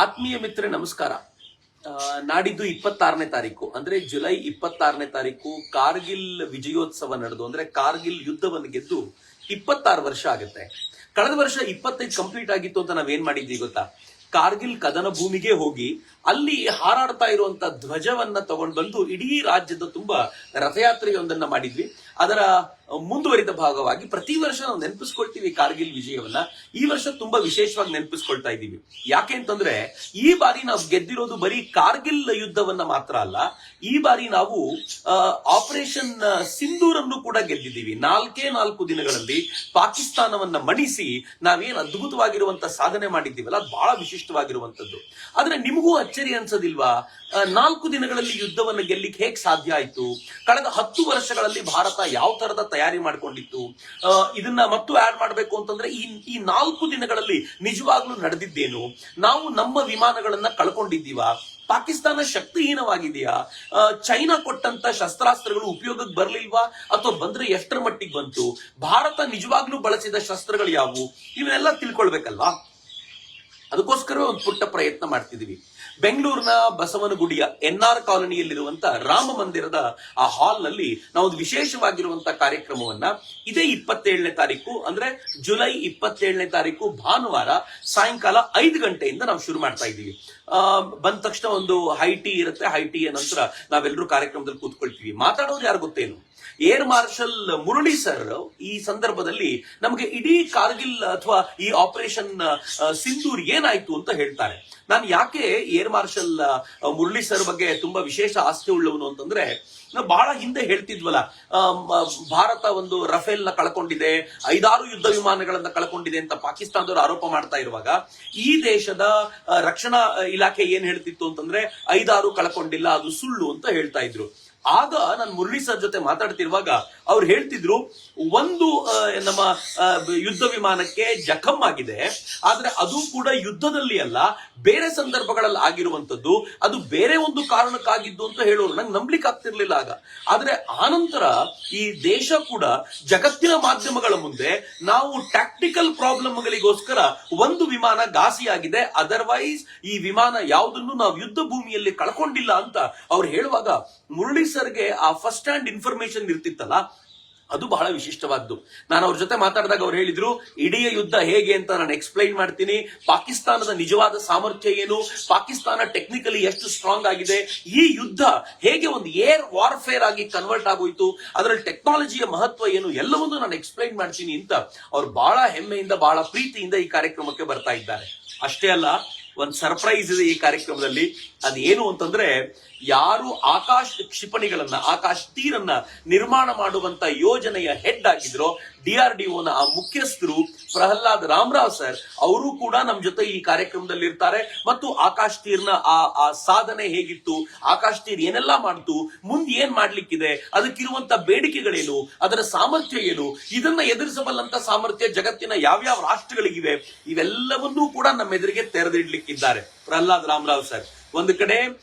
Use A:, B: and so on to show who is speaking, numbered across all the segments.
A: ಆತ್ಮೀಯ ಮಿತ್ರ ನಮಸ್ಕಾರ. ನಾಡಿದ್ದು 26ನೇ ತಾರೀಕು ಅಂದ್ರೆ ಜುಲೈ 26ನೇ ತಾರೀಕು ಕಾರ್ಗಿಲ್ ವಿಜಯೋತ್ಸವ ನಡೆದು ಅಂದ್ರೆ ಕಾರ್ಗಿಲ್ ಯುದ್ಧವನ್ನು ಗೆದ್ದು 26 ವರ್ಷ ಆಗುತ್ತೆ. ಕಳೆದ ವರ್ಷ 25 ಕಂಪ್ಲೀಟ್ ಆಗಿತ್ತು ಅಂತ ನಾವೇನ್ ಮಾಡಿದ್ವಿ ಗೊತ್ತಾ? ಕಾರ್ಗಿಲ್ ಕದನ ಭೂಮಿಗೆ ಹೋಗಿ ಅಲ್ಲಿ ಹಾರಾಡ್ತಾ ಇರುವಂತ ಧ್ವಜವನ್ನ ತಗೊಂಡು ಬಂದು ಇಡೀ ರಾಜ್ಯದ ತುಂಬಾ ರಥಯಾತ್ರೆಯೊಂದನ್ನ ಮಾಡಿದ್ವಿ. ಅದರ ಮುಂದುವರಿದ ಭಾಗವಾಗಿ ಪ್ರತಿ ವರ್ಷ ನಾವು ನೆನಪಿಸ್ಕೊಳ್ತೀವಿ ಕಾರ್ಗಿಲ್ ವಿಜಯವನ್ನ. ಈ ವರ್ಷ ತುಂಬಾ ವಿಶೇಷವಾಗಿ ನೆನಪಿಸ್ಕೊಳ್ತಾ ಇದ್ದೀವಿ. ಯಾಕೆ ಅಂತಂದ್ರೆ ಈ ಬಾರಿ ನಾವು ಗೆದ್ದಿರೋದು ಬರೀ ಕಾರ್ಗಿಲ್ ಯುದ್ಧವನ್ನ ಮಾತ್ರ ಅಲ್ಲ, ಈ ಬಾರಿ ನಾವು ಆಪರೇಷನ್ ಸಿಂಧೂರನ್ನು ಕೂಡ ಗೆದ್ದಿದ್ದೀವಿ. 4 ದಿನಗಳಲ್ಲಿ ಪಾಕಿಸ್ತಾನವನ್ನ ಮಣಿಸಿ ನಾವೇನ್ ಅದ್ಭುತವಾಗಿರುವಂತ ಸಾಧನೆ ಮಾಡಿದ್ದೀವಲ್ಲ, ಅದು ಬಹಳ ವಿಶಿಷ್ಟವಾಗಿರುವಂತದ್ದು. ಆದ್ರೆ ನಿಮಗೂ ಅಚ್ಚರಿ ಅನ್ಸೋದಿಲ್ವಾ? 4 ದಿನಗಳಲ್ಲಿ ಯುದ್ಧವನ್ನು ಗೆಲ್ಲಿಕ್ಕೆ ಹೇಗೆ ಸಾಧ್ಯ ಆಯ್ತು? ಕಳೆದ 10 ವರ್ಷಗಳಲ್ಲಿ ಭಾರತ ಯಾವ ತರದ ತಯಾರಿ ಮಾಡ್ಕೊಂಡಿತ್ತು? ಇದನ್ನ ಮತ್ತು ಆಡ್ ಮಾಡ್ಬೇಕು ಅಂತಂದ್ರೆ ಈ 4 ದಿನಗಳಲ್ಲಿ ನಿಜವಾಗ್ಲೂ ನಡೆದಿದ್ದೇನು? ನಾವು ನಮ್ಮ ವಿಮಾನಗಳನ್ನ ಕಳ್ಕೊಂಡಿದ್ದೀವಾ? ಪಾಕಿಸ್ತಾನ ಶಕ್ತಿಹೀನವಾಗಿದೆಯಾ? ಚೈನಾ ಕೊಟ್ಟಂತ ಶಸ್ತ್ರಾಸ್ತ್ರಗಳು ಉಪಯೋಗಕ್ಕೆ ಬರ್ಲಿಲ್ವಾ? ಅಥವಾ ಬಂದ್ರೆ ಎಷ್ಟರ ಮಟ್ಟಿಗೆ ಬಂತು? ಭಾರತ ನಿಜವಾಗ್ಲೂ ಬಳಸಿದ ಶಸ್ತ್ರಗಳು ಯಾವುವು? ಇವನ್ನೆಲ್ಲ ತಿಳ್ಕೊಳ್ಬೇಕಲ್ವಾ? ಅದಕ್ಕೋಸ್ಕರ ಒಂದು ಪುಟ್ಟ ಪ್ರಯತ್ನ ಮಾಡ್ತಿದೀವಿ. ಬೆಂಗಳೂರಿನ ಬಸವನಗುಡಿಯ NR ಕಾಲೋನಿಯಲ್ಲಿರುವಂತ ರಾಮ ಮಂದಿರದ ಆ ಹಾಲ್ ನಲ್ಲಿ ನಾವು ಒಂದು ವಿಶೇಷವಾಗಿರುವಂತ ಕಾರ್ಯಕ್ರಮವನ್ನ ಇದೇ 27ನೇ ತಾರೀಕು ಅಂದ್ರೆ ಜುಲೈ 27ನೇ ತಾರೀಕು ಭಾನುವಾರ ಸಾಯಂಕಾಲ 5 ಗಂಟೆಯಿಂದ ನಾವು ಶುರು ಮಾಡ್ತಾ ಇದ್ದೀವಿ. ಬಂದ ತಕ್ಷಣ ಒಂದು ಹೈ ಟೀ ಇರುತ್ತೆ. ಹೈ ಟೀಯ ನಂತರ ನಾವೆಲ್ಲರೂ ಕಾರ್ಯಕ್ರಮದಲ್ಲಿ ಕೂತ್ಕೊಳ್ತೀವಿ. ಮಾತಾಡೋದು ಯಾರು ಗೊತ್ತೇನು? ಏರ್ ಮಾರ್ಷಲ್ ಮುರಳಿ ಸರ್ ಈ ಸಂದರ್ಭದಲ್ಲಿ ನಮಗೆ ಇಡೀ ಕಾರ್ಗಿಲ್ ಅಥವಾ ಈ ಆಪರೇಷನ್ ಸಿಂಧೂರ್ ಏನಾಯ್ತು ಅಂತ ಹೇಳ್ತಾರೆ. ನಾನು ಯಾಕೆ ಏರ್ ಮಾರ್ಷಲ್ ಮುರಳಿ ಸರ್ ಬಗ್ಗೆ ತುಂಬಾ ವಿಶೇಷ ಆಸ್ತಿ ಉಳ್ಳವನು ಅಂತಂದ್ರೆ, ನಾವು ಬಹಳ ಹಿಂದೆ ಹೇಳ್ತಿದ್ವಲ್ಲ, ಭಾರತ ಒಂದು ರಫೇಲ್ ನ ಕಳ್ಕೊಂಡಿದೆ, 5-6 ಯುದ್ಧ ವಿಮಾನಗಳನ್ನ ಕಳ್ಕೊಂಡಿದೆ ಅಂತ ಪಾಕಿಸ್ತಾನದವರು ಆರೋಪ ಮಾಡ್ತಾ ಇರುವಾಗ ಈ ದೇಶದ ರಕ್ಷಣಾ ಇಲಾಖೆ ಏನ್ ಹೇಳ್ತಿತ್ತು ಅಂತಂದ್ರೆ 5-6 ಕಳ್ಕೊಂಡಿಲ್ಲ, ಅದು ಸುಳ್ಳು ಅಂತ ಹೇಳ್ತಾ ಇದ್ರು. ಆಗ ನಾನು ಮುರಳಿ ಸರ್ ಜೊತೆ ಮಾತಾಡ್ತಿರುವಾಗ ಅವ್ರು ಹೇಳ್ತಿದ್ರು, ಒಂದು ನಮ್ಮ ಯುದ್ಧ ವಿಮಾನಕ್ಕೆ ಜಖಮ್ ಆಗಿದೆ, ಆದ್ರೆ ಅದು ಕೂಡ ಯುದ್ಧದಲ್ಲಿ ಅಲ್ಲ, ಬೇರೆ ಸಂದರ್ಭಗಳಲ್ಲಿ ಆಗಿರುವಂತದ್ದು, ಅದು ಬೇರೆ ಒಂದು ಕಾರಣಕ್ಕಾಗಿದ್ದು ಅಂತ ಹೇಳೋರು. ನಂಗೆ ನಂಬ್ಲಿಕ್ಕೆ ಆಗ್ತಿರ್ಲಿಲ್ಲ ಆಗ. ಆದ್ರೆ ಆನಂತರ ಈ ದೇಶ ಕೂಡ ಜಗತ್ತಿನ ಮಾಧ್ಯಮಗಳ ಮುಂದೆ ನಾವು ಟ್ಯಾಕ್ಟಿಕಲ್ ಪ್ರಾಬ್ಲಮ್ಗಳಿಗೋಸ್ಕರ ಒಂದು ವಿಮಾನ ಘಾಸಿಯಾಗಿದೆ, ಅದರ್ವೈಸ್ ಈ ವಿಮಾನ ಯಾವುದನ್ನು ನಾವು ಯುದ್ಧ ಭೂಮಿಯಲ್ಲಿ ಕಳ್ಕೊಂಡಿಲ್ಲ ಅಂತ ಅವ್ರು ಹೇಳುವಾಗ ಮುರಳಿ ಸರ್ಗೆ ಆ ಫಸ್ಟ್ ಹ್ಯಾಂಡ್ ಇನ್ಫಾರ್ಮೇಶನ್ ಇರ್ತಿತ್ತಲ್ಲ, ಅದು ಬಹಳ ವಿಶಿಷ್ಟವಾದ್ದು. ನಾನು ಅವ್ರ ಜೊತೆ ಮಾತಾಡಿದಾಗ ಅವ್ರು ಹೇಳಿದ್ರು, ಇಡೀ ಯುದ್ಧ ಹೇಗೆ ಅಂತ ನಾನು ಎಕ್ಸ್ಪ್ಲೈನ್ ಮಾಡ್ತೀನಿ, ಪಾಕಿಸ್ತಾನದ ನಿಜವಾದ ಸಾಮರ್ಥ್ಯ ಏನು, ಪಾಕಿಸ್ತಾನ ಟೆಕ್ನಿಕಲಿ ಎಷ್ಟು ಸ್ಟ್ರಾಂಗ್ ಆಗಿದೆ, ಈ ಯುದ್ಧ ಹೇಗೆ ಒಂದು ಏರ್ ವಾರ್ಫೇರ್ ಆಗಿ ಕನ್ವರ್ಟ್ ಆಗೋಯ್ತು, ಅದರಲ್ಲಿ ಟೆಕ್ನಾಲಜಿಯ ಮಹತ್ವ ಏನು, ಎಲ್ಲವನ್ನೂ ನಾನು ಎಕ್ಸ್ಪ್ಲೈನ್ ಮಾಡ್ತೀನಿ ಅಂತ ಅವ್ರು ಬಹಳ ಹೆಮ್ಮೆಯಿಂದ ಬಹಳ ಪ್ರೀತಿಯಿಂದ ಈ ಕಾರ್ಯಕ್ರಮಕ್ಕೆ ಬರ್ತಾ ಇದ್ದಾರೆ. ಅಷ್ಟೇ ಅಲ್ಲ, ಒಂದು ಸರ್ಪ್ರೈಸ್ ಇದೆ ಈ ಕಾರ್ಯಕ್ರಮದಲ್ಲಿ. ಅದೇನು ಅಂತಂದ್ರೆ, ಯಾರು ಆಕಾಶ ಕ್ಷಿಪಣಿಗಳನ್ನ, ಆಕಾಶ ತೀರನ್ನ ನಿರ್ಮಾಣ ಮಾಡುವಂತ ಯೋಜನೆಯ ಹೆಡ್ ಆಗಿದ್ರು DRDOನ ಆ ಮುಖ್ಯಸ್ಥರು ಪ್ರಹ್ಲಾದ್ ರಾಮರಾವ್ ಸರ್, ಅವರು ಕೂಡ ನಮ್ ಜೊತೆ ಈ ಕಾರ್ಯಕ್ರಮದಲ್ಲಿ ಇರ್ತಾರೆ. ಮತ್ತು ಆಕಾಶ ತೀರ್ನ ಆ ಸಾಧನೆ ಹೇಗಿತ್ತು, ಆಕಾಶ ತೀರ್ ಏನೆಲ್ಲಾ ಮಾಡ್ತು, ಮುಂದೆ ಏನ್ ಮಾಡ್ಲಿಕ್ಕಿದೆ, ಅದಕ್ಕಿರುವಂತ ಬೇಡಿಕೆಗಳೇನು, ಅದರ ಸಾಮರ್ಥ್ಯ ಏನು, ಇದನ್ನ ಎದುರಿಸಬಲ್ಲಂತ ಸಾಮರ್ಥ್ಯ ಜಗತ್ತಿನ ಯಾವ್ಯಾವ ರಾಷ್ಟ್ರಗಳಿಗಿವೆ, ಇವೆಲ್ಲವನ್ನೂ ಕೂಡ ನಮ್ಮ ಎದುರಿಗೆ ತೆರೆದಿಡ್ಲಿಕ್ಕಿದ್ದಾರೆ ಪ್ರಹ್ಲಾದ್ ರಾಮರಾವ್ ಸರ್. ಒಂದು ಕಡೆ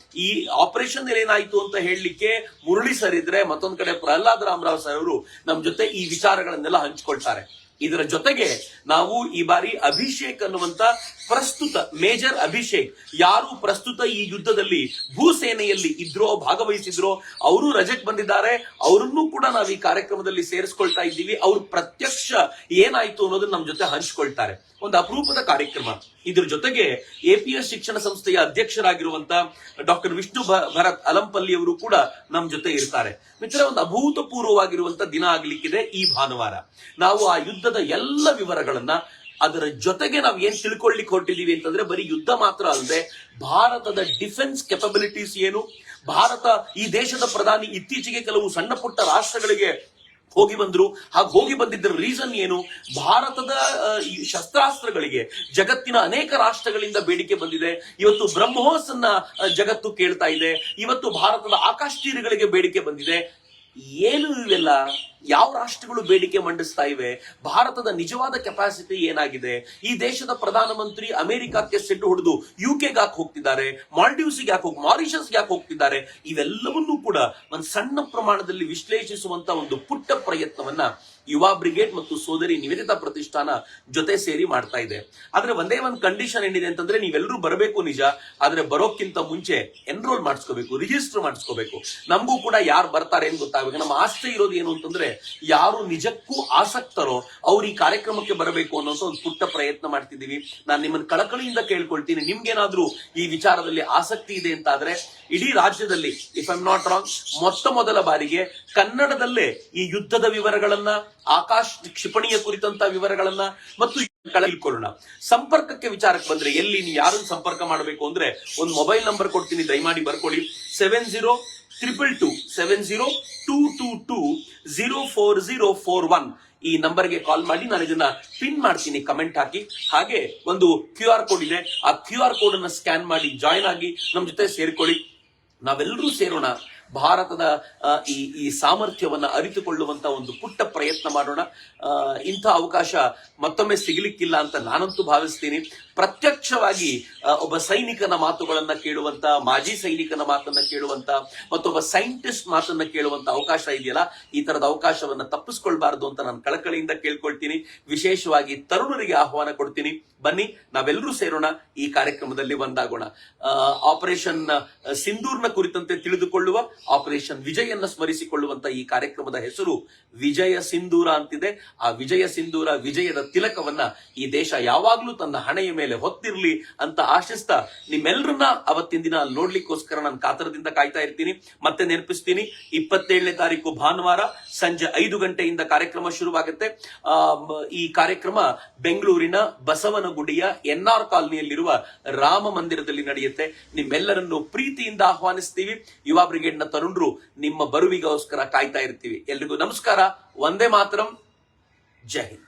A: ಈ ಆಪರೇಷನ್ ಏನಾಯ್ತು ಅಂತ ಹೇಳಲಿಕ್ಕೆ ಮುರಳಿ ಸರ್ ಇದ್ರೆ, ಮತ್ತೊಂದು ಕಡೆ ಪ್ರಹ್ಲಾದ್ ರಾಮರಾವ್ ಸರ್ ಅವರು ನಮ್ ಜೊತೆ ಈ ವಿಚಾರಗಳನ್ನೆಲ್ಲ ಹಂಚಿಕೊಳ್ತಾರೆ. ಇದರ ಜೊತೆಗೆ ನಾವು ಈ ಬಾರಿ ಅಭಿಷೇಕ್ ಅನ್ನುವಂತ ಪ್ರಸ್ತುತ ಮೇಜರ್ ಅಭಿಷೇಕ್, ಯಾರು ಪ್ರಸ್ತುತ ಈ ಯುದ್ಧದಲ್ಲಿ ಭೂಸೇನೆಯಲ್ಲಿ ಇದ್ರೋ, ಭಾಗವಹಿಸಿದ್ರೋ, ಅವರು ರಜೆಕ್ ಬಂದಿದ್ದಾರೆ. ಅವರನ್ನು ಕೂಡ ನಾವು ಈ ಕಾರ್ಯಕ್ರಮದಲ್ಲಿ ಸೇರಿಸ್ಕೊಳ್ತಾ ಇದ್ದೀವಿ. ಅವರು ಪ್ರತ್ಯಕ್ಷ ಏನಾಯ್ತು ಅನ್ನೋದನ್ನ ನಮ್ ಜೊತೆ ಹಂಚಿಕೊಳ್ತಾರೆ. ಒಂದು ಅಪರೂಪದ ಕಾರ್ಯಕ್ರಮ. ಇದ್ರ ಜೊತೆಗೆ APS ಶಿಕ್ಷಣ ಸಂಸ್ಥೆಯ ಅಧ್ಯಕ್ಷರಾಗಿರುವಂತ ಡಾಕ್ಟರ್ ವಿಷ್ಣು ಭರತ್ ಅಲಂಪಲ್ಲಿ ಅವರು ಕೂಡ ನಮ್ ಜೊತೆ ಇರ್ತಾರೆ. ಮಿತ್ರ, ಒಂದು ಅಭೂತಪೂರ್ವವಾಗಿರುವಂತ ದಿನ ಆಗ್ಲಿಕ್ಕಿದೆ ಈ ಭಾನುವಾರ. ನಾವು ಆ ಯುದ್ಧದ ಎಲ್ಲ ವಿವರಗಳನ್ನ, ಅದರ ಜೊತೆಗೆ ನಾವು ಏನ್ ತಿಳ್ಕೊಳ್ಳಿಕ್ಕೆ ಹೊರಟಿದೀವಿ ಅಂತಂದ್ರೆ, ಬರೀ ಯುದ್ಧ ಮಾತ್ರ ಅಲ್ಲದೆ ಭಾರತದ ಡಿಫೆನ್ಸ್ ಕೆಪಬಿಲಿಟೀಸ್ ಏನು, ಭಾರತ ಈ ದೇಶದ ಪ್ರಧಾನಿ ಇತ್ತೀಚೆಗೆ ಕೆಲವು ಸಣ್ಣ ಪುಟ್ಟ ರಾಷ್ಟ್ರಗಳಿಗೆ ಹೋಗಿ ಬಂದ್ರು, ಹಾಗೆ ಹೋಗಿ ಬಂದಿದ್ದ ರೀಸನ್ ಏನು, ಭಾರತದ ಶಸ್ತ್ರಾಸ್ತ್ರಗಳಿಗೆ ಜಗತ್ತಿನ ಅನೇಕ ರಾಷ್ಟ್ರಗಳಿಂದ ಬೇಡಿಕೆ ಬಂದಿದೆ. ಇವತ್ತು ಬ್ರಹ್ಮೋಸ್ ಅನ್ನ ಜಗತ್ತು ಕೇಳ್ತಾ ಇದೆ. ಇವತ್ತು ಭಾರತದ ಆಕಾಶ ತೀರಗಳಿಗೆ ಬೇಡಿಕೆ ಬಂದಿದೆ. ಏನು ಇವೆಲ್ಲ? ಯಾವ ರಾಷ್ಟ್ರಗಳು ಬೇಡಿಕೆ ಮಂಡಿಸ್ತಾ ಇವೆ? ಭಾರತದ ನಿಜವಾದ ಕೆಪಾಸಿಟಿ ಏನಾಗಿದೆ? ಈ ದೇಶದ ಪ್ರಧಾನಮಂತ್ರಿ ಅಮೆರಿಕಕ್ಕೆ ಸೆಡ್ಡು ಹೊಡೆದು UK ಯಾಕೆ ಹೋಗ್ತಿದ್ದಾರೆ, ಮಾಲ್ಡೀವ್ಸ್ಗೆ ಯಾಕೆ ಮಾರಿಷಸ್ಗೆ ಯಾಕೆ ಹೋಗ್ತಿದ್ದಾರೆ? ಇವೆಲ್ಲವನ್ನೂ ಕೂಡ ಒಂದು ಸಣ್ಣ ಪ್ರಮಾಣದಲ್ಲಿ ವಿಶ್ಲೇಷಿಸುವಂತ ಒಂದು ಪುಟ್ಟ ಪ್ರಯತ್ನವನ್ನ ಯುವ ಬ್ರಿಗೇಡ್ ಮತ್ತು ಸೋದರಿ ನಿವೇದಿತಾ ಪ್ರತಿಷ್ಠಾನ ಜೊತೆ ಸೇರಿ ಮಾಡ್ತಾ ಇದೆ. ಆದ್ರೆ ಒಂದೇ ಒಂದು ಕಂಡೀಷನ್ ಏನಿದೆ ಅಂತಂದ್ರೆ ನೀವೆಲ್ಲರೂ ಬರಬೇಕು ನಿಜ, ಆದ್ರೆ ಬರೋಕ್ಕಿಂತ ಮುಂಚೆ ಎನ್ರೋಲ್ ಮಾಡಿಸ್ಕೋಬೇಕು, ರಿಜಿಸ್ಟರ್ ಮಾಡಿಸ್ಕೋಬೇಕು. ನಮಗೂ ಕೂಡ ಯಾರು ಬರ್ತಾರೆ ಅಂತ ಗೊತ್ತಾಗಬೇಕು. ನಮ್ಮ ಆಸೆ ಇರೋದು ಏನು ಅಂತಂದ್ರೆ ಯಾರು ನಿಜಕ್ಕೂ ಆಸಕ್ತರೋ ಅವ್ರು ಈ ಕಾರ್ಯಕ್ರಮಕ್ಕೆ ಬರಬೇಕು ಅನ್ನೋ ಒಂದು ಪುಟ್ಟ ಪ್ರಯತ್ನ ಮಾಡ್ತಿದ್ದೀವಿ. ನಾನು ನಿಮ್ಮನ್ನ ಕಳಕಳಿಯಿಂದ ಕೇಳ್ಕೊಳ್ತೀನಿ, ನಿಮ್ಗೇನಾದ್ರೂ ಈ ವಿಚಾರದಲ್ಲಿ ಆಸಕ್ತಿ ಇದೆ ಅಂತ ಆದ್ರೆ ಇಡೀ ರಾಜ್ಯದಲ್ಲಿ if I am not wrong ಮೊದಲ ಬಾರಿಗೆ ಕನ್ನಡದಲ್ಲೇ ಈ ಯುದ್ಧದ ವಿವರಗಳನ್ನ, ಆಕಾಶ ಕ್ಷಿಪಣಿಯ ಕುರಿತಂತ ವಿವರಗಳನ್ನ ಮತ್ತು ತಿಳ್ಕೊಳ್ಳೋಣ. ಸಂಪರ್ಕಕ್ಕೆ ವಿಚಾರಕ್ಕೆ ಬಂದ್ರೆ ಎಲ್ಲಿ ನೀವು ಯಾರನ್ನು ಸಂಪರ್ಕ ಮಾಡಬೇಕು ಅಂದ್ರೆ ಒಂದು ಮೊಬೈಲ್ ನಂಬರ್ ಕೊಡ್ತೀನಿ, ದಯಮಾಡಿ ಬರ್ಕೊಳ್ಳಿ. 702222024041 ಈ ನಂಬರ್ಗೆ ಕಾಲ್ ಮಾಡಿ. ನಾನು ಇದನ್ನ ಪಿನ್ ಮಾಡ್ತೀನಿ, ಕಮೆಂಟ್ ಹಾಕಿ. ಹಾಗೆ ಒಂದು QR ಕೋಡ್ ಇದೆ, ಆ QR ಕೋಡ್ ಅನ್ನ ಸ್ಕ್ಯಾನ್ ಮಾಡಿ ಜಾಯಿನ್ ಆಗಿ ನಮ್ಮ ಜೊತೆ ಸೇರ್ಕೊಳ್ಳಿ. ನಾವೆಲ್ಲರೂ ಸೇರೋಣ, ಭಾರತದ ಈ ಸಾಮರ್ಥ್ಯವನ್ನ ಅರಿತುಕೊಳ್ಳುವಂತ ಒಂದು ಪುಟ್ಟ ಪ್ರಯತ್ನ ಮಾಡೋಣ. ಇಂಥ ಅವಕಾಶ ಮತ್ತೊಮ್ಮೆ ಸಿಗಲಿಕ್ಕಿಲ್ಲ ಅಂತ ನಾನಂತೂ ಭಾವಿಸ್ತೀನಿ. ಪ್ರತ್ಯಕ್ಷವಾಗಿ ಒಬ್ಬ ಸೈನಿಕನ ಮಾತುಗಳನ್ನ ಕೇಳುವಂತ, ಮಾಜಿ ಸೈನಿಕನ ಮಾತನ್ನ ಕೇಳುವಂತ, ಮತ್ತೊಬ್ಬ ಸೈಂಟಿಸ್ಟ್ ಮಾತನ್ನ ಕೇಳುವಂತ ಅವಕಾಶ ಇದೆಯಲ್ಲ, ಈ ತರದ ಅವಕಾಶವನ್ನ ತಪ್ಪಿಸ್ಕೊಳ್ಬಾರ್ದು ಅಂತ ನಾನು ಕಳಕಳಿಯಿಂದ ಕೇಳ್ಕೊಳ್ತೀನಿ. ವಿಶೇಷವಾಗಿ ತರುಣರಿಗೆ ಆಹ್ವಾನ ಕೊಡ್ತೀನಿ, ಬನ್ನಿ ನಾವೆಲ್ಲರೂ ಸೇರೋಣ, ಈ ಕಾರ್ಯಕ್ರಮದಲ್ಲಿ ಒಂದಾಗೋಣ. ಆಪರೇಷನ್ ಸಿಂಧೂರ್ನ ಕುರಿತಂತೆ ತಿಳಿದುಕೊಳ್ಳುವ, ಆಪರೇಷನ್ ವಿಜಯನ್ನ ಸ್ಮರಿಸಿಕೊಳ್ಳುವಂತ ಈ ಕಾರ್ಯಕ್ರಮದ ಹೆಸರು ವಿಜಯ ಸಿಂಧೂರ ಅಂತಿದೆ. ಆ ವಿಜಯ ಸಿಂಧೂರ, ವಿಜಯದ ತಿಲಕವನ್ನ ಈ ದೇಶ ಯಾವಾಗ್ಲೂ ತನ್ನ ಹಣೆಯ ಮೇಲೆ ಹೊತ್ತಿರ್ಲಿ ಅಂತ ಆಶಿಸ್ತಾ ನಿಮ್ಮೆಲ್ಲರನ್ನ ಅವತ್ತಿನ ದಿನ ನೋಡ್ಲಿಕ್ಕೋಸ್ಕರ ನಾನು ಕಾತರದಿಂದ ಕಾಯ್ತಾ ಇರ್ತೀನಿ. ಮತ್ತೆ ನೆನಪಿಸ್ತೀನಿ, 27ನೇ ತಾರೀಕು ಭಾನುವಾರ ಸಂಜೆ 5 ಗಂಟೆಯಿಂದ ಕಾರ್ಯಕ್ರಮ ಶುರುವಾಗುತ್ತೆ. ಈ ಕಾರ್ಯಕ್ರಮ ಬೆಂಗಳೂರಿನ ಬಸವನಗುಡಿಯ NR ಕಾಲನಿಯಲ್ಲಿರುವ ರಾಮ ಮಂದಿರದಲ್ಲಿ ನಡೆಯುತ್ತೆ. ನಿಮ್ಮೆಲ್ಲರನ್ನು ಪ್ರೀತಿಯಿಂದ ಆಹ್ವಾನಿಸ್ತೀವಿ. ಯುವ ಬ್ರಿಗೇಡ್ ನ ತರುಣರು ನಿಮ್ಮ ಬರುವಿಗೋಸ್ಕರ ಕಾಯ್ತಾ ಇರ್ತೀವಿ. ಎಲ್ರಿಗೂ ನಮಸ್ಕಾರ, ವಂದೇ ಮಾತರಂ, ಜೈ ಹಿಂದ್.